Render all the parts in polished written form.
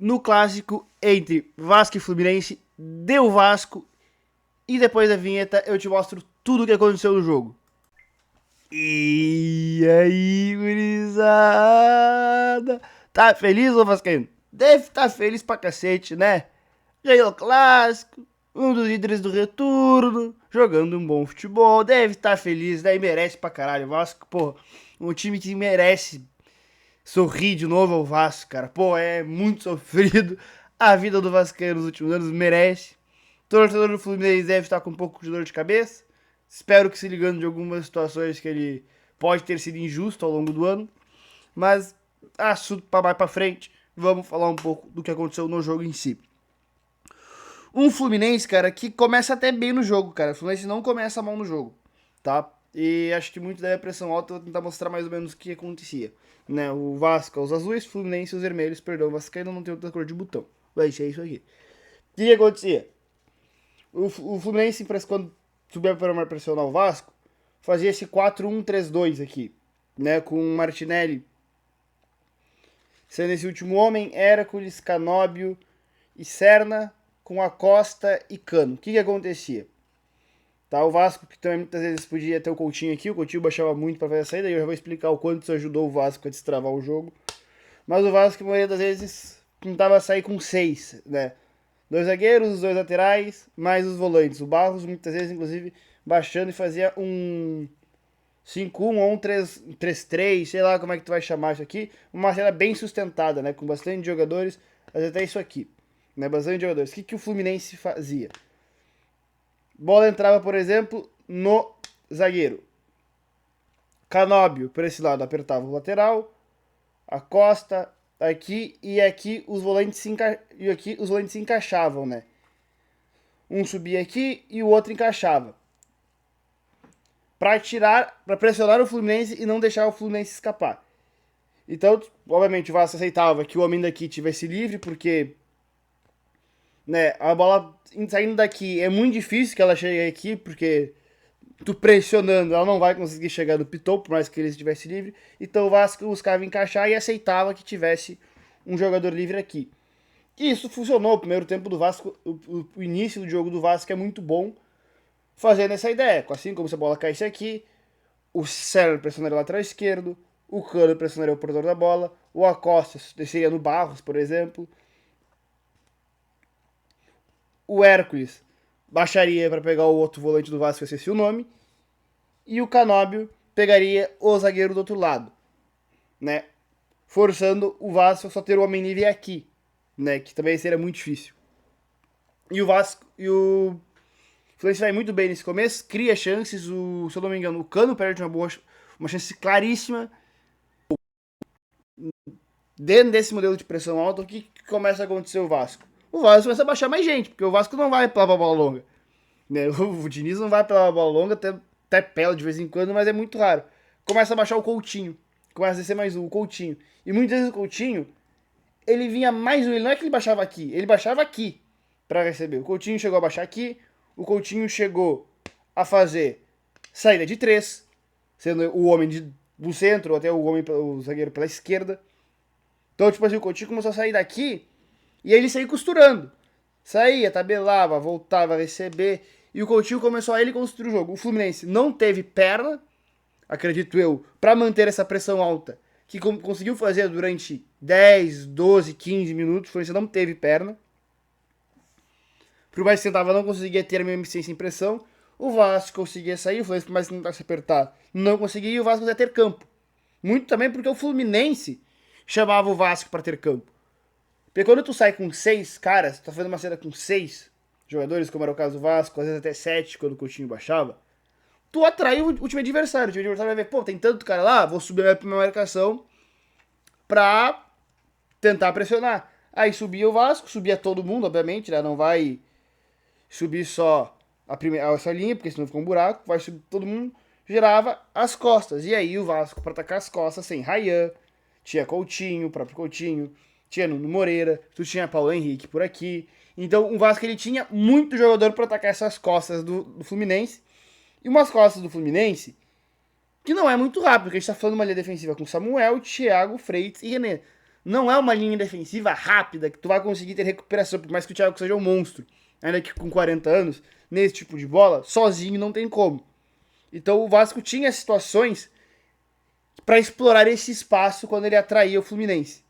no clássico entre Vasco e Fluminense. Deu Vasco. E depois da vinheta eu te mostro tudo o que aconteceu no jogo. E aí, gurizada? Tá feliz, ô Vascaíno? Deve estar feliz pra cacete, né? Ganhou o clássico, um dos líderes do retorno, jogando um bom futebol, deve estar feliz, né? E merece pra caralho. O Vasco, pô, um time que merece sorrir de novo ao Vasco, cara. Pô, é muito sofrido. A vida do Vascaíno nos últimos anos merece. O torcedor do Fluminense deve estar com um pouco de dor de cabeça. Espero que se ligando de algumas situações que ele pode ter sido injusto ao longo do ano. Mas assunto para mais para frente. Vamos falar um pouco do que aconteceu no jogo em si. Um Fluminense, cara, que começa até bem no jogo, cara. O Fluminense não começa mal no jogo, tá? E acho que muito da pressão alta eu vou tentar mostrar mais ou menos o que acontecia. Né? O Vasco, os azuis, o Fluminense, os vermelhos, perdão, o Vasco ainda não tem outra cor de botão. Vai ser isso aqui. O que acontecia? O Fluminense, quando subia para pressionar o Vasco, fazia esse 4-1-3-2 aqui, né? Com o Martinelli sendo esse último homem, Hércules, Canóbio e Serna, com Acosta e Cano. O que acontecia? Tá, o Vasco, que também muitas vezes podia ter o Coutinho aqui, o Coutinho baixava muito para fazer a saída, e eu já vou explicar o quanto isso ajudou o Vasco a destravar o jogo. Mas o Vasco, a maioria das vezes, tentava sair com 6, né? 2 zagueiros, os 2 laterais, mais os volantes. O Barros, muitas vezes, inclusive, baixando e fazia um 5-1 ou um 3-3, sei lá como é que tu vai chamar isso aqui. Uma cena bem sustentada, né? Com bastante jogadores, mas até isso aqui. Né? Bastante jogadores. O que o Fluminense fazia? Bola entrava, por exemplo, no zagueiro. Canóbio, por esse lado, apertava o lateral. Acosta, aqui e aqui os volantes se encaixavam, né? Um subia aqui e o outro encaixava. Para pressionar o Fluminense e não deixar o Fluminense escapar. Então, obviamente, o Vasco aceitava que o homem daqui tivesse livre, porque né, a bola saindo daqui é muito difícil que ela chegue aqui, porque tu pressionando, ela não vai conseguir chegar no Piton, por mais que ele estivesse livre. Então o Vasco buscava encaixar e aceitava que tivesse um jogador livre aqui. E isso funcionou. O primeiro tempo do Vasco, o início do jogo do Vasco é muito bom, fazendo essa ideia. Assim como se a bola caísse aqui, o Serra pressionaria o lateral esquerdo, o Cano pressionaria o portador da bola, o Acosta desceria no Barros, por exemplo. O Hércules baixaria para pegar o outro volante do Vasco, esqueci o nome. E o Canóbio pegaria o zagueiro do outro lado, né? Forçando o Vasco a só ter o homem livre aqui, né? Que também seria muito difícil. E o Vasco e o Fluminense vai muito bem nesse começo, cria chances. Se eu não me engano, o Cano perde uma chance claríssima. Dentro desse modelo de pressão alta, o que começa a acontecer o Vasco? O Vasco começa a baixar mais gente, porque o Vasco não vai pela bola longa. Né? O Diniz não vai pela bola longa, até pela de vez em quando, mas é muito raro. Começa a baixar o Coutinho. Começa a descer mais um, o Coutinho. E muitas vezes o Coutinho, ele vinha mais um. Ele não é que ele baixava aqui, ele baixava aqui para receber. O Coutinho chegou a baixar aqui, o Coutinho chegou a fazer saída de 3, sendo o homem do centro, até o zagueiro pela esquerda. Então, tipo assim, o Coutinho começou a sair daqui e ele saiu costurando. Saía, tabelava, voltava a receber. E o Coutinho começou a ele construir o jogo. O Fluminense não teve perna, acredito eu, para manter essa pressão alta, que conseguiu fazer durante 10, 12, 15 minutos. O Fluminense não teve perna. Por mais que tentava, não conseguia ter a mesma eficiência em pressão. O Vasco conseguia sair, o Fluminense, por mais que tentasse apertar, não conseguia, e o Vasco conseguia ter campo. Muito também porque o Fluminense chamava o Vasco para ter campo. Porque quando tu sai com 6 caras, tu tá fazendo uma cena com 6 jogadores, como era o caso do Vasco, às vezes até 7 quando o Coutinho baixava, tu atrai o time adversário. O time adversário vai ver, pô, tem tanto cara lá, vou subir a minha marcação pra tentar pressionar. Aí subia o Vasco, subia todo mundo, obviamente, né? Não vai subir só essa linha, porque senão fica um buraco, vai subir todo mundo, girava as costas. E aí o Vasco, pra atacar as costas, sem Ryan, tinha Coutinho, o próprio Coutinho, tinha Nuno Moreira, tu tinha Paulo Henrique por aqui. Então o Vasco ele tinha muito jogador para atacar essas costas do Fluminense. E umas costas do Fluminense que não é muito rápido, porque a gente tá falando de uma linha defensiva com Samuel, Thiago, Freitas e René. Não é uma linha defensiva rápida que tu vai conseguir ter recuperação, por mais que o Thiago seja um monstro. Ainda que com 40 anos, nesse tipo de bola, sozinho não tem como. Então o Vasco tinha situações para explorar esse espaço quando ele atraía o Fluminense.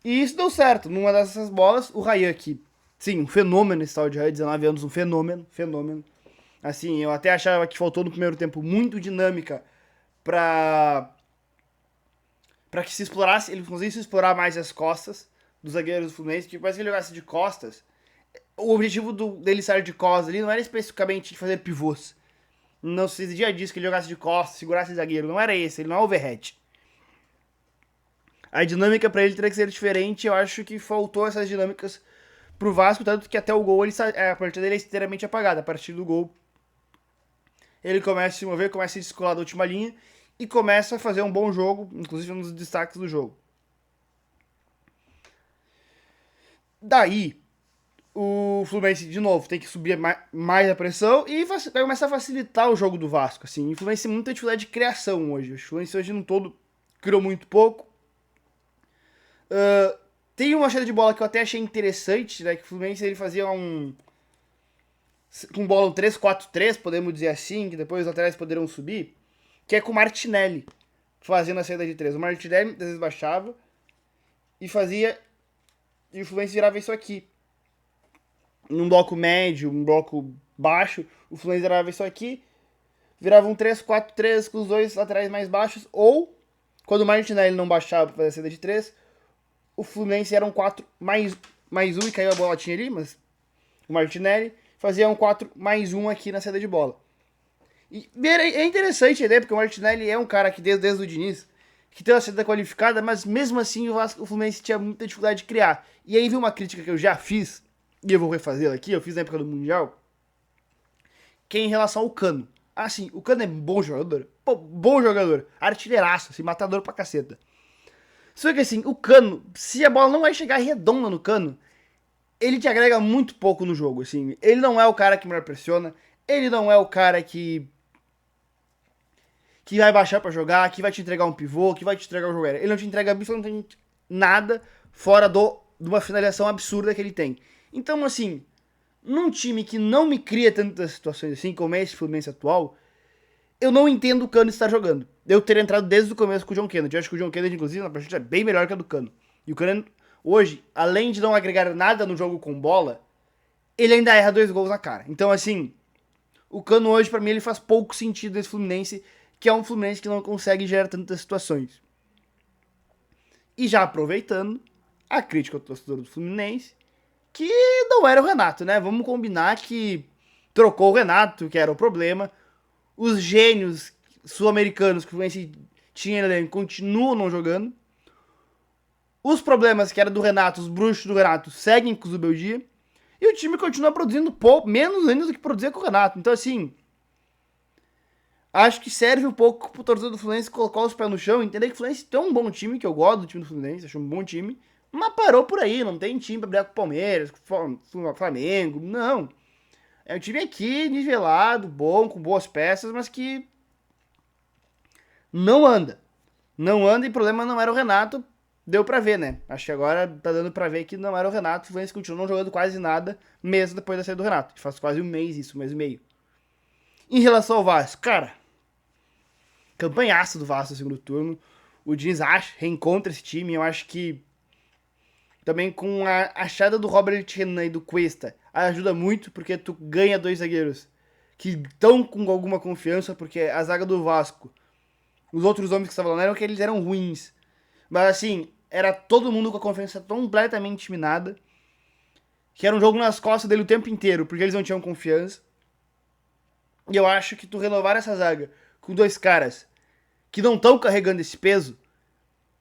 E isso deu certo. Numa dessas bolas, o Ryan aqui, sim, um fenômeno esse tal de Ryan, 19 anos, um fenômeno. Assim, eu até achava que faltou no primeiro tempo muito dinâmica pra que se explorasse, ele conseguisse explorar mais as costas dos zagueiros do Fluminense, que parece que ele jogasse de costas. O objetivo dele sair de costas ali não era especificamente de fazer pivôs. Não se exigia disso, que ele jogasse de costas, segurasse o zagueiro. Não era esse, ele não é overhead. A dinâmica para ele teria que ser diferente. Eu acho que faltou essas dinâmicas pro Vasco, tanto que até o gol a partida dele é inteiramente apagada. A partir do gol, ele começa a se mover, começa a se descolar da última linha e começa a fazer um bom jogo, inclusive um dos destaques do jogo. Daí, o Fluminense, de novo, tem que subir mais a pressão e vai começar a facilitar o jogo do Vasco. Assim. O Fluminense tem muita dificuldade de criação hoje. O Fluminense hoje no todo criou muito pouco. Tem uma saída de bola que eu até achei interessante, né? Que o Fluminense ele fazia com bola um 3-4-3, podemos dizer assim, que depois os laterais poderiam subir, que é com o Martinelli fazendo a saída de 3. O Martinelli às vezes baixava e fazia, e o Fluminense virava isso aqui. Num bloco médio, um bloco baixo, o Fluminense virava isso aqui, virava um 3-4-3 com os dois laterais mais baixos, ou, quando o Martinelli não baixava para fazer a saída de 3, o Fluminense era um 4 mais 1 e caiu a bolotinha ali, mas o Martinelli fazia um 4 mais 1 aqui na saída de bola. E é interessante a ideia, porque o Martinelli é um cara que desde o Diniz, que tem uma saída qualificada, mas mesmo assim o Fluminense tinha muita dificuldade de criar. E aí veio uma crítica que eu já fiz, e eu vou refazê-la aqui, eu fiz na época do Mundial, que é em relação ao Cano. Assim, o Cano é bom jogador, bom jogador, artilheiraço, assim, matador pra caceta. Só que assim, o Cano, se a bola não vai chegar redonda no Cano, ele te agrega muito pouco no jogo, assim. Ele não é o cara que melhor pressiona, ele não é o cara que vai baixar para jogar, que vai te entregar um pivô, que vai te entregar um jogo aéreo. Ele não te entrega absolutamente nada fora de uma finalização absurda que ele tem. Então, assim, num time que não me cria tantas situações assim, como é esse Fluminense atual, eu não entendo o Cano estar jogando. Eu teria entrado desde o começo com o John Kennedy. Eu acho que o John Kennedy, inclusive, na partida é bem melhor que a do Cano. E o Cano, hoje, além de não agregar nada no jogo com bola, ele ainda erra 2 gols na cara. Então, assim, o Cano hoje, pra mim, ele faz pouco sentido nesse Fluminense, que é um Fluminense que não consegue gerar tantas situações. E já aproveitando, a crítica ao torcedor do Fluminense, que não era o Renato, né? Vamos combinar que trocou o Renato, que era o problema. Os gênios sul-americanos que o Fluminense tinha continuam não jogando. Os problemas que era do Renato, os bruxos do Renato, seguem com o Zubeldia. E o time continua produzindo menos ainda do que produzia com o Renato. Então, assim, acho que serve um pouco pro torcedor do Fluminense colocar os pés no chão, entender que o Fluminense tem um bom time, que eu gosto do time do Fluminense, acho um bom time, mas parou por aí, não tem time pra brigar com o Palmeiras, com o Flamengo, não. É um time aqui, nivelado, bom, com boas peças, mas que não anda. Não anda e o problema não era o Renato, deu pra ver, né? Acho que agora tá dando pra ver que não era o Renato, o Fluminense continua não jogando quase nada, mesmo depois da saída do Renato, que faz quase um mês isso, um mês e meio. Em relação ao Vasco, cara, campanhaço do Vasco no segundo turno. O Diniz reencontra esse time. Eu acho que também com a achada do Robert Renan e do Cuesta ajuda muito, porque tu ganha 2 zagueiros que estão com alguma confiança, porque a zaga do Vasco, os outros homens que estavam lá não eram que eles eram ruins, mas assim, era todo mundo com a confiança completamente minada, que era um jogo nas costas dele o tempo inteiro, porque eles não tinham confiança. E eu acho que tu renovar essa zaga com 2 caras que não estão carregando esse peso,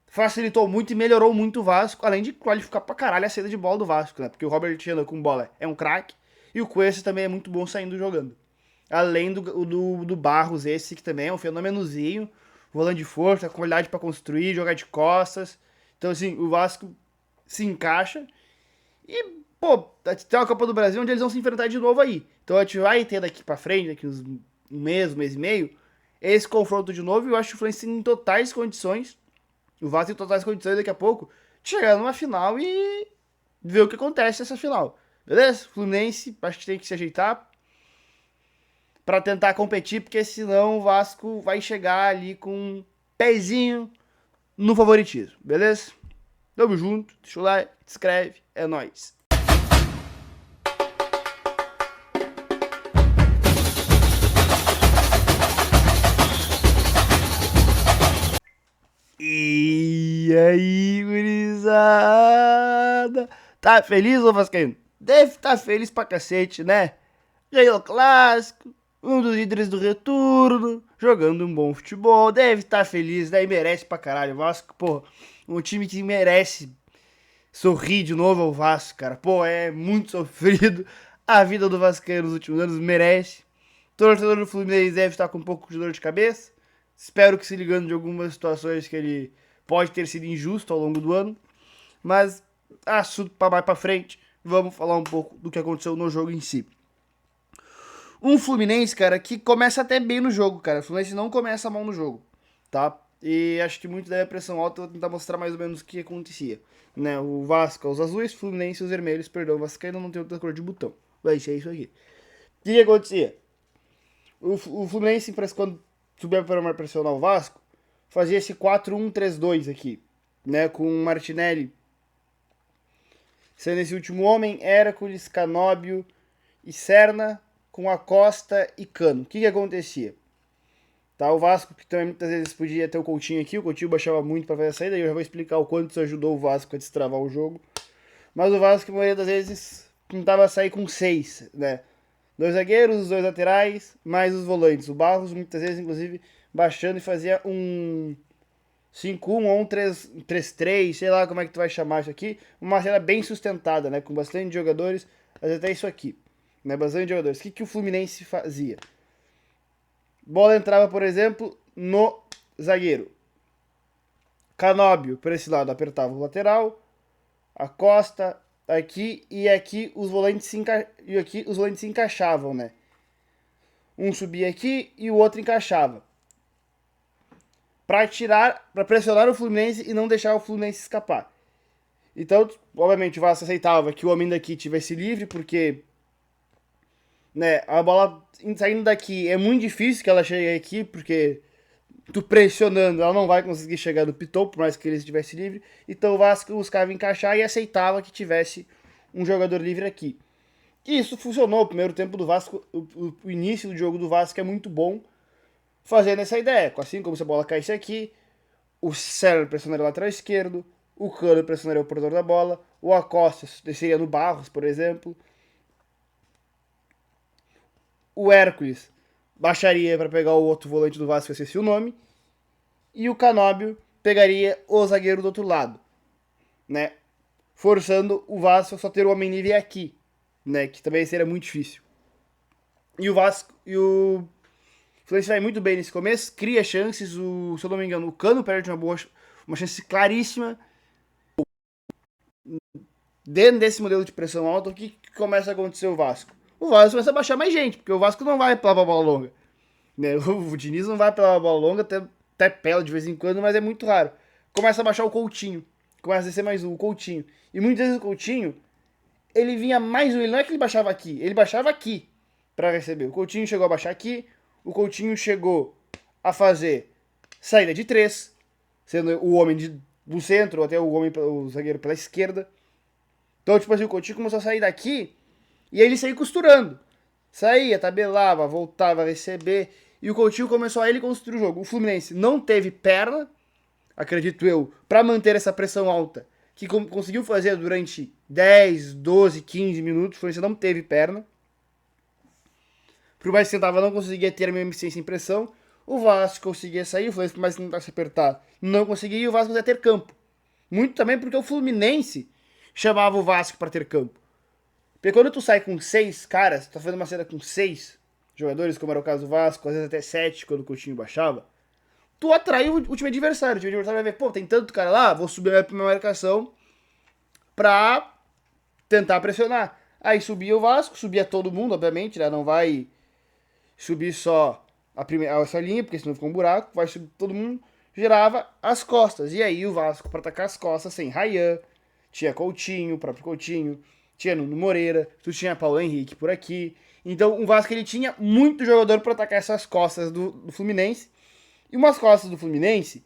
facilitou muito e melhorou muito o Vasco, além de qualificar pra caralho a saída de bola do Vasco, né? Porque o Robert Renan com bola é um craque, e o Cuesta também é muito bom saindo jogando. Além do Barros, esse que também é um fenômenozinho, volante de força, com qualidade pra construir, jogar de costas. Então, assim, o Vasco se encaixa e, pô, tem uma Copa do Brasil onde eles vão se enfrentar de novo aí. Então a gente vai ter daqui pra frente, daqui uns um mês e meio, esse confronto de novo, e eu acho que o Fluminense tem totais condições O Vasco tem totais condições daqui a pouco de chegar numa final e ver o que acontece nessa final. Beleza? Fluminense, acho que tem que se ajeitar para tentar competir, porque senão o Vasco vai chegar ali com um pezinho no favoritismo. Beleza? Tamo junto, deixa o like, se inscreve, é nóis. E aí, gurizada? Tá feliz, ô Vascaíno? Deve estar feliz pra cacete, né? Ganhou o clássico, um dos líderes do retorno, jogando um bom futebol, deve estar feliz, né? E merece pra caralho. O Vasco, pô, um time que merece sorrir de novo ao Vasco, cara. Pô, é muito sofrido. A vida do Vascaíno nos últimos anos merece. O torcedor do Fluminense deve estar com um pouco de dor de cabeça. Espero que se ligando de algumas situações que ele pode ter sido injusto ao longo do ano. Mas, assunto para mais para frente. Vamos falar um pouco do que aconteceu no jogo em si. Um Fluminense, cara, que começa até bem no jogo, cara. O Fluminense não começa mal no jogo, tá? E acho que muito da pressão alta eu vou tentar mostrar mais ou menos o que acontecia. Né? O Vasco, os azuis, o Fluminense, os vermelhos, perdão, o Vasco ainda não tem outra cor de botão. Vai ser isso aqui. O que acontecia? O Fluminense, quando subia para pressionar o Vasco, fazia esse 4-1-3-2 aqui, né? Com o Martinelli sendo esse último homem, Hércules, Canóbio e Serna, com Acosta e Cano. O que acontecia? Tá, o Vasco, que também muitas vezes podia ter o Coutinho aqui, o Coutinho baixava muito para fazer a saída, e eu já vou explicar o quanto isso ajudou o Vasco a destravar o jogo. Mas o Vasco, a maioria das vezes, tentava sair com 6, né? 2 zagueiros, os 2 laterais, mais os volantes. O Barros, muitas vezes, inclusive, baixando e fazia um 5-1 ou um 3-3, sei lá como é que tu vai chamar isso aqui. Uma cena bem sustentada, né? Com bastante jogadores, mas até isso aqui. Né? Bastante jogadores. O que o Fluminense fazia? Bola entrava, por exemplo, no zagueiro. Canóbio, por esse lado, apertava o lateral. Acosta, aqui e aqui os volantes se encaixavam, né? Um subia aqui e o outro encaixava. Para pressionar o Fluminense e não deixar o Fluminense escapar. Então, obviamente, o Vasco aceitava que o homem daqui tivesse livre, porque, né, a bola saindo daqui é muito difícil que ela chegue aqui, porque tu pressionando, ela não vai conseguir chegar no Piton, por mais que ele estivesse livre. Então o Vasco buscava encaixar e aceitava que tivesse um jogador livre aqui. E isso funcionou. O primeiro tempo do Vasco, o início do jogo do Vasco é muito bom, fazendo essa ideia. Assim como se a bola caísse aqui, o Serra pressionaria o lateral esquerdo, o Cano pressionaria o portador da bola, o Acosta desceria no Barros, por exemplo. O Hércules baixaria para pegar o outro volante do Vasco, esqueci o nome. E o Canóbio pegaria o zagueiro do outro lado, né? Forçando o Vasco a só ter o homem livre aqui, né? Que também seria muito difícil. E o Vasco e o Fluminense vai muito bem nesse começo, cria chances. Se eu não me engano, o Cano perde uma chance claríssima. Dentro desse modelo de pressão alta, o que começa a acontecer o Vasco? O Vasco começa a baixar mais gente, porque o Vasco não vai pela bola longa. Né? O Diniz não vai pela bola longa, até pela de vez em quando, mas é muito raro. Começa a baixar o Coutinho. Começa a descer mais um, o Coutinho. E muitas vezes o Coutinho, ele vinha mais um. Ele não é que ele baixava aqui, ele baixava aqui para receber. O Coutinho chegou a baixar aqui, o Coutinho chegou a fazer saída de 3, sendo o homem do centro, até o zagueiro pela esquerda. Então, tipo assim, o Coutinho começou a sair daqui e aí ele saiu costurando. Saía, tabelava, voltava a receber. E o Coutinho começou a ele construir o jogo. O Fluminense não teve perna, acredito eu, para manter essa pressão alta, que conseguiu fazer durante 10, 12, 15 minutos. O Fluminense não teve perna. Por mais que tentava, não conseguia ter a mesma eficiência em pressão. O Vasco conseguia sair, o Fluminense, por mais que tentasse apertar, não conseguia, e o Vasco conseguia ter campo. Muito também porque o Fluminense chamava o Vasco para ter campo. Porque quando tu sai com 6 caras, tu tá fazendo uma cena com 6 jogadores, como era o caso do Vasco, às vezes até 7 quando o Coutinho baixava, tu atrai o time adversário. O time adversário vai ver, pô, tem tanto cara lá, vou subir a minha marcação pra tentar pressionar. Aí subia o Vasco, subia todo mundo, obviamente, né? Não vai subir só essa linha, porque senão fica um buraco, vai subir todo mundo. girava as costas. E aí o Vasco, para atacar as costas, sem Ryan, tinha Coutinho, o próprio Coutinho, tinha Nuno Moreira, tu tinha Paulo Henrique por aqui. Então o Vasco ele tinha muito jogador para atacar essas costas do Fluminense. E umas costas do Fluminense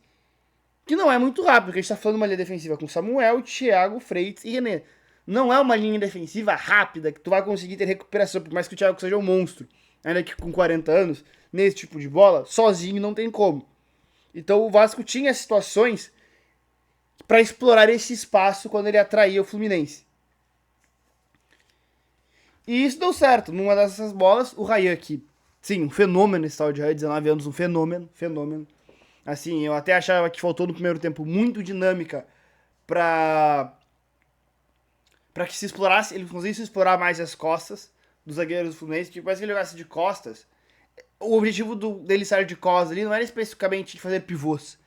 que não é muito rápido, porque a gente tá falando de uma linha defensiva com Samuel, Thiago, Freitas e René. Não é uma linha defensiva rápida que tu vai conseguir ter recuperação, por mais que o Thiago seja um monstro. Ainda que com 40 anos, nesse tipo de bola, sozinho não tem como. Então o Vasco tinha situações para explorar esse espaço quando ele atraía o Fluminense. E isso deu certo. Numa dessas bolas, o Ryan aqui, sim, um fenômeno esse tal de Ryan, 19 anos, um fenômeno. Assim, eu até achava que faltou no primeiro tempo muito dinâmica pra que se explorasse, ele conseguisse explorar mais as costas dos zagueiros do Fluminense, que parece que ele jogasse de costas. O objetivo dele sair de costas ali não era especificamente de fazer pivôs.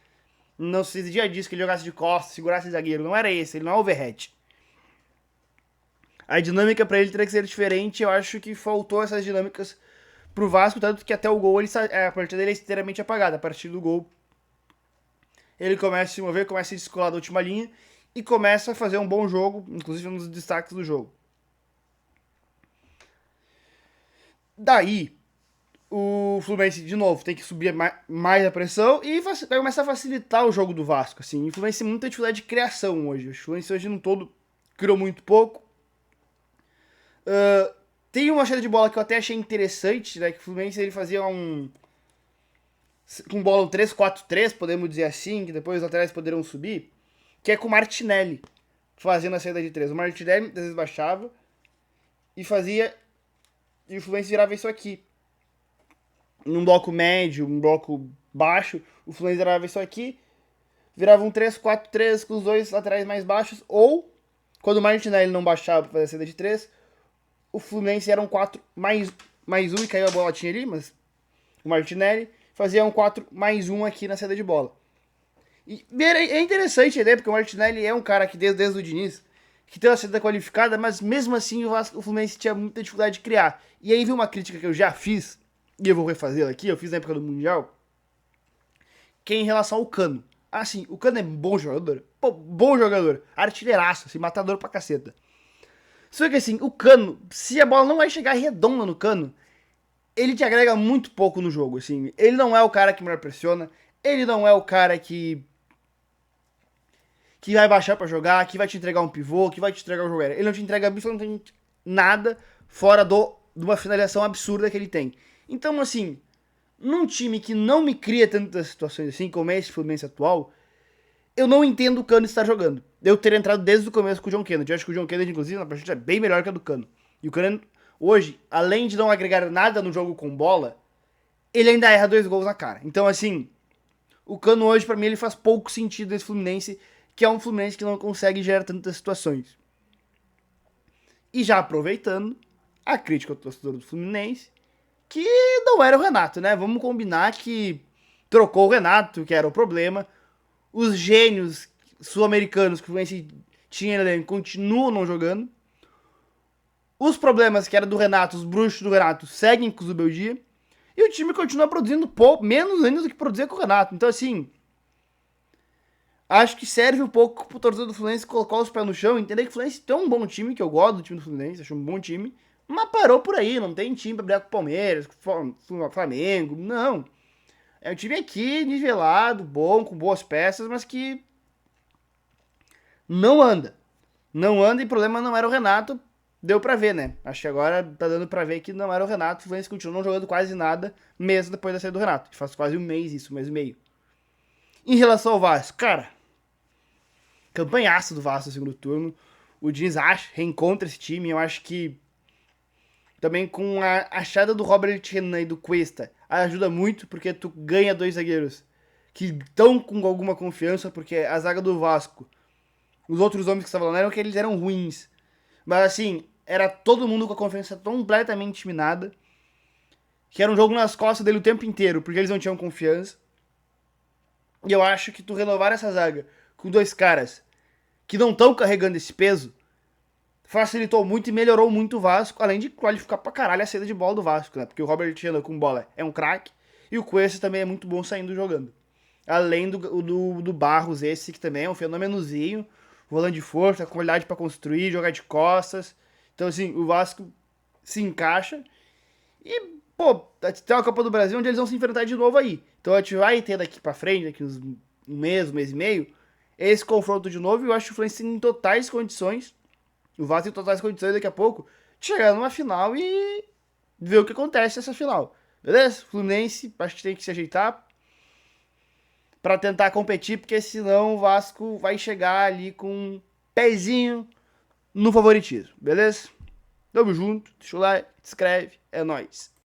Não se exigia disso, que ele jogasse de costas, segurasse o zagueiro. Não era esse, ele não é overhead. A dinâmica pra ele teria que ser diferente. Eu acho que faltou essas dinâmicas pro Vasco, tanto que até o gol a partida dele é inteiramente apagada. A partir do gol, ele começa a se mover, começa a descolar da última linha e começa a fazer um bom jogo, inclusive um dos destaques do jogo. Daí, o Fluminense, de novo, tem que subir mais a pressão e vai começar a facilitar o jogo do Vasco. Assim. O Fluminense tem muita dificuldade de criação hoje. O Fluminense hoje no todo criou muito pouco. Tem uma saída de bola que eu até achei interessante, né? Que o Fluminense ele fazia com bola 3-4-3, podemos dizer assim, que depois os laterais poderiam subir, que é com o Martinelli fazendo a saída de 3. O Martinelli às vezes baixava e fazia, e o Fluminense virava isso aqui. Num bloco médio, um bloco baixo, o Fluminense virava isso aqui, virava um 3-4-3 com os dois laterais mais baixos, ou, quando o Martinelli não baixava para fazer a saída de 3, o Fluminense era um 4 mais 1 e caiu a bolotinha ali, mas o Martinelli fazia um 4 mais 1 aqui na saída de bola. E é interessante a ideia, porque o Martinelli é um cara que desde o Diniz, que tem uma saída qualificada, mas mesmo assim o Fluminense tinha muita dificuldade de criar. E aí veio uma crítica que eu já fiz, e eu vou refazê-la aqui, eu fiz na época do Mundial, que é em relação ao Cano. Assim, o Cano é bom jogador, bom jogador, artilheiraço, assim, matador pra caceta. Só que assim, o Cano, se a bola não vai chegar redonda no Cano, ele te agrega muito pouco no jogo, assim. Ele não é o cara que melhor pressiona, ele não é o cara que vai baixar para jogar, que vai te entregar um pivô, que vai te entregar um jogo aéreo. Ele não te entrega absolutamente nada fora de uma finalização absurda que ele tem. Então, assim, num time que não me cria tantas situações assim, como é esse Fluminense atual, eu não entendo o Cano estar jogando. Eu teria entrado desde o começo com o John Kennedy. Eu acho que o John Kennedy, inclusive, na partida é bem melhor que a do Cano. E o Cano, hoje, além de não agregar nada no jogo com bola, ele ainda erra 2 gols na cara. Então, assim, o Cano hoje, pra mim, ele faz pouco sentido nesse Fluminense, que é um Fluminense que não consegue gerar tantas situações. E já aproveitando, a crítica ao torcedor do Fluminense, que não era o Renato, né? Vamos combinar que trocou o Renato, que era o problema. Os gênios sul-americanos que o Fluminense tinha continuam não jogando. Os problemas que era do Renato, os bruxos do Renato, seguem com o Zubeldia. E o time continua produzindo menos ainda do que produzia com o Renato. Então, assim, acho que serve um pouco pro torcedor do Fluminense colocar os pés no chão, entender que o Fluminense tem um bom time, que eu gosto do time do Fluminense, acho um bom time, mas parou por aí, não tem time pra brigar com o Palmeiras, com o Flamengo, não. É um time aqui, nivelado, bom, com boas peças, mas que não anda. Não anda e o problema não era o Renato, deu pra ver, né? Acho que agora tá dando pra ver que não era o Renato, o Fluminense continua não jogando quase nada, mesmo depois da saída do Renato, que faz quase um mês isso, um mês e meio. Em relação ao Vasco, cara, campanhaço do Vasco no segundo turno. O Diniz reencontra esse time. Eu acho que também com a achada do Robert Renan e do Cuesta ajuda muito, porque tu ganha 2 zagueiros que estão com alguma confiança, porque a zaga do Vasco, os outros homens que estavam lá não eram que eles eram ruins, mas assim, era todo mundo com a confiança completamente minada, que era um jogo nas costas dele o tempo inteiro, porque eles não tinham confiança. E eu acho que tu renovar essa zaga com 2 caras que não estão carregando esse peso, facilitou muito e melhorou muito o Vasco, além de qualificar pra caralho a saída de bola do Vasco, né? Porque o Robert Renan com bola é um craque, e o Cuesta também é muito bom saindo jogando. além do Barros, esse que também é um fenômenozinho, volante de força, com qualidade para construir, jogar de costas. Então, assim, o Vasco se encaixa e, pô, tem uma Copa do Brasil onde eles vão se enfrentar de novo aí. Então a gente vai ter daqui pra frente, daqui uns um mês e meio, esse confronto de novo. E eu acho que o Fluminense tem totais condições, o Vasco tem totais condições daqui a pouco, de chegar numa final e ver o que acontece nessa final. Beleza? Fluminense, acho que tem que se ajeitar para tentar competir, porque senão o Vasco vai chegar ali com um pezinho no favoritismo, beleza? Tamo junto, deixa o like, se inscreve, é nóis.